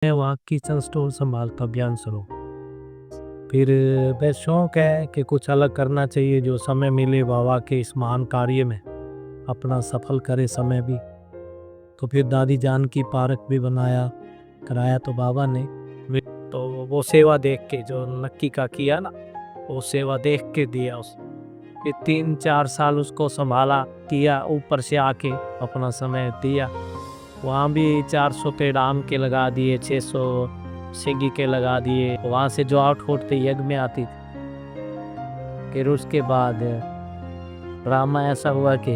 मैं वहाँ kitchen store संभालता अभियान शुरू। फिर बस शौक है कि कुछ अलग करना चाहिए, जो समय मिले बाबा के इस महान कार्य में अपना सफल करे समय भी। तो फिर दादी जान की पार्क भी कराया तो बाबा ने। तो वो सेवा देख के जो नक्की का किया ना, वो सेवा देख के दिया उस। फिर 3-4 साल उसको संभाला किया, ऊपर से आके अपना समय दिया। वहाँ भी 400 पेड़ आम के लगा दिए, 600 सीगी के लगा दिए। वहाँ से जो आउटपुट थे यज्ञ में आती थी। फिर उसके बाद ड्रामा ऐसा हुआ कि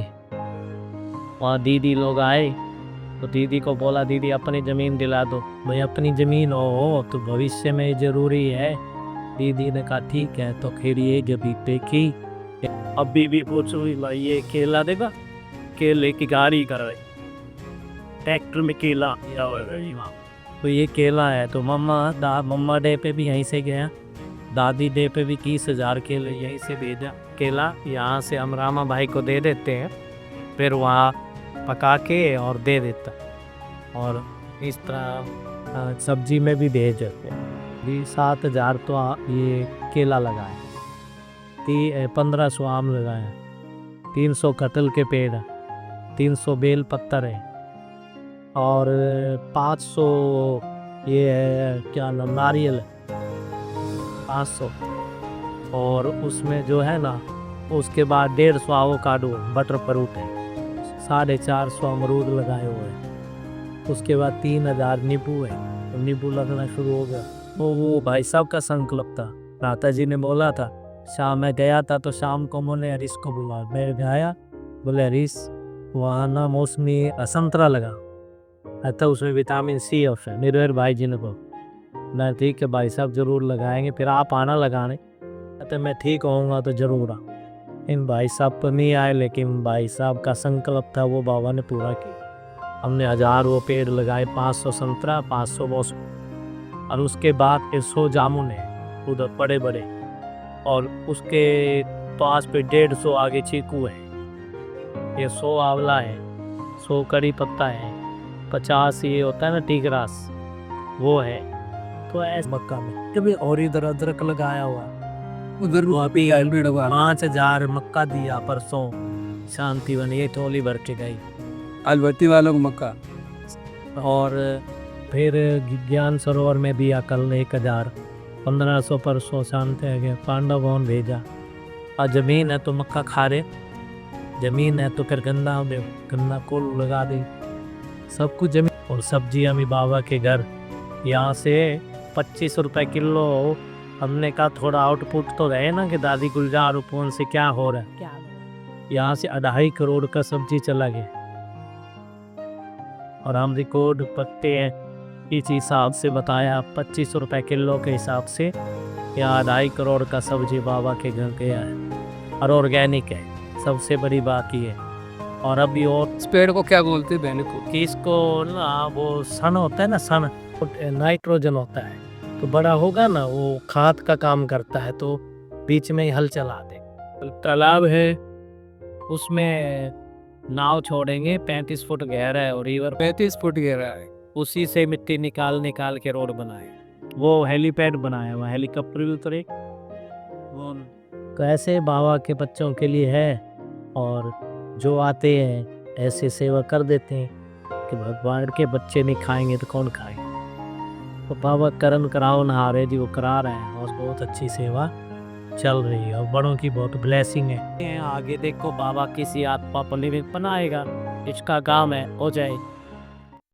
वहाँ दीदी लोग आए तो दीदी को बोला, दीदी अपनी ज़मीन दिला दो। भाई अपनी ज़मीन हो तो भविष्य में ज़रूरी है। दीदी ने कहा ठीक है। तो फिर ये जब देखी, अभी भी पूछ रही भाई ये केला देगा, केले की गाड़ी कर रही, ट्रैक्टर में केला तो ये केला है। तो मम्मा डे पे भी यहीं से गया, दादी डे पे भी 30,000 केले यहीं से भेजा। केला यहाँ से हम रामा भाई को दे देते हैं, फिर वहाँ पका के और दे देता। और इस तरह सब्जी में भी भेज देते हैं। 7,000 तो ये केला लगाए, 1500 आम लगाए, 300 कटहल के पेड़, 300 बेल पत्तर है, और 500 ये है क्या नाम, नारियल 500। और उसमें जो है ना, उसके बाद 150 एवोकाडो बटर फ्रूट है, 450 अमरूद लगाए हुए हैं। उसके बाद 3000 नींबू है, तो नींबू लगना शुरू हो गया। तो वो भाई साहब का संकल्प था। माता जी ने बोला था, शाम में गया था तो शाम को बोले हरीश को बुला। मैं गया, बोले हरीश वहाँ ना मौसमी संतरा लगा, तो उसमें विटामिन सी है। निर्भर भाई जी ने बोला ना ठीक है भाई साहब जरूर लगाएंगे, फिर आप आना लगाने। तो मैं ठीक होऊंगा तो जरूर आ। इन भाई साहब तो नहीं आए, लेकिन भाई साहब का संकल्प था वो बाबा ने पूरा किया। हमने 1000 वो पेड़ लगाए, 500 संतरा, 500 मौसमी, और उसके बाद 100 जामुन है उधर बड़े बड़े, और उसके पास पे 150 आगे चीकू है, ये 100 आंवला है, 100 करी पत्ता है, 50 ये होता है ना टीग्रास, वो है। तो ऐसे मक्का में कभी और इधर अदरक लगाया हुआ, उधर 5,000 मक्का दिया परसों, शांति बनी, ये टोली भर के गई अलवती वालों को मक्का। और फिर ज्ञान सरोवर में दिया कल 1000, 1500 परसों शांति है गए, पांडव भवन भेजा। और जमीन है तो मक्का खा रहे, जमीन है तो फिर गन्ना को लगा दे, सब कुछ जमीन। और सब्जियां भी बाबा के घर, यहाँ से 25 रुपए किलो। हमने कहा थोड़ा आउटपुट तो रहे ना कि दादी गुलजार उपवन से क्या हो रहा है। यहाँ से 2.5 करोड़ का सब्जी चला गया, और हम रिकॉर्ड पत्ते हैं इस हिसाब से बताया, 25 रुपए किलो के हिसाब से यहाँ 2.5 करोड़ का सब्जी बाबा के घर गया है, और ऑर्गेनिक है। सबसे बड़ी बात ये है। और अभी और इस पेड़ को क्या बोलते हैं बहन को? कि इसको ना वो सन होता है ना, सन नाइट्रोजन होता है, तो बड़ा होगा ना वो खाद का काम करता है, तो बीच में ही हल चला दे। तालाब है, उसमें नाव छोड़ेंगे, 35 फुट गहरा है, और रिवर 35 फुट गहरा है। उसी से मिट्टी निकाल के रोड बनाए, वो हेलीपैड बनाया हुआ, हेलीकॉप्टर भी उतरे। वो तो ऐसे बाबा के बच्चों के लिए है, और जो आते हैं ऐसे सेवा कर देते हैं कि भगवान के बच्चे नहीं खाएंगे तो कौन खाएंगे। तो बाबा करन कराओ नहारे जी वो करा रहे हैं, और बहुत अच्छी सेवा चल रही है, और बड़ों की बहुत ब्लेसिंग है। आगे देखो बाबा किसी आत्मा पर निमित्त बनाएगा, इसका काम है हो जाए।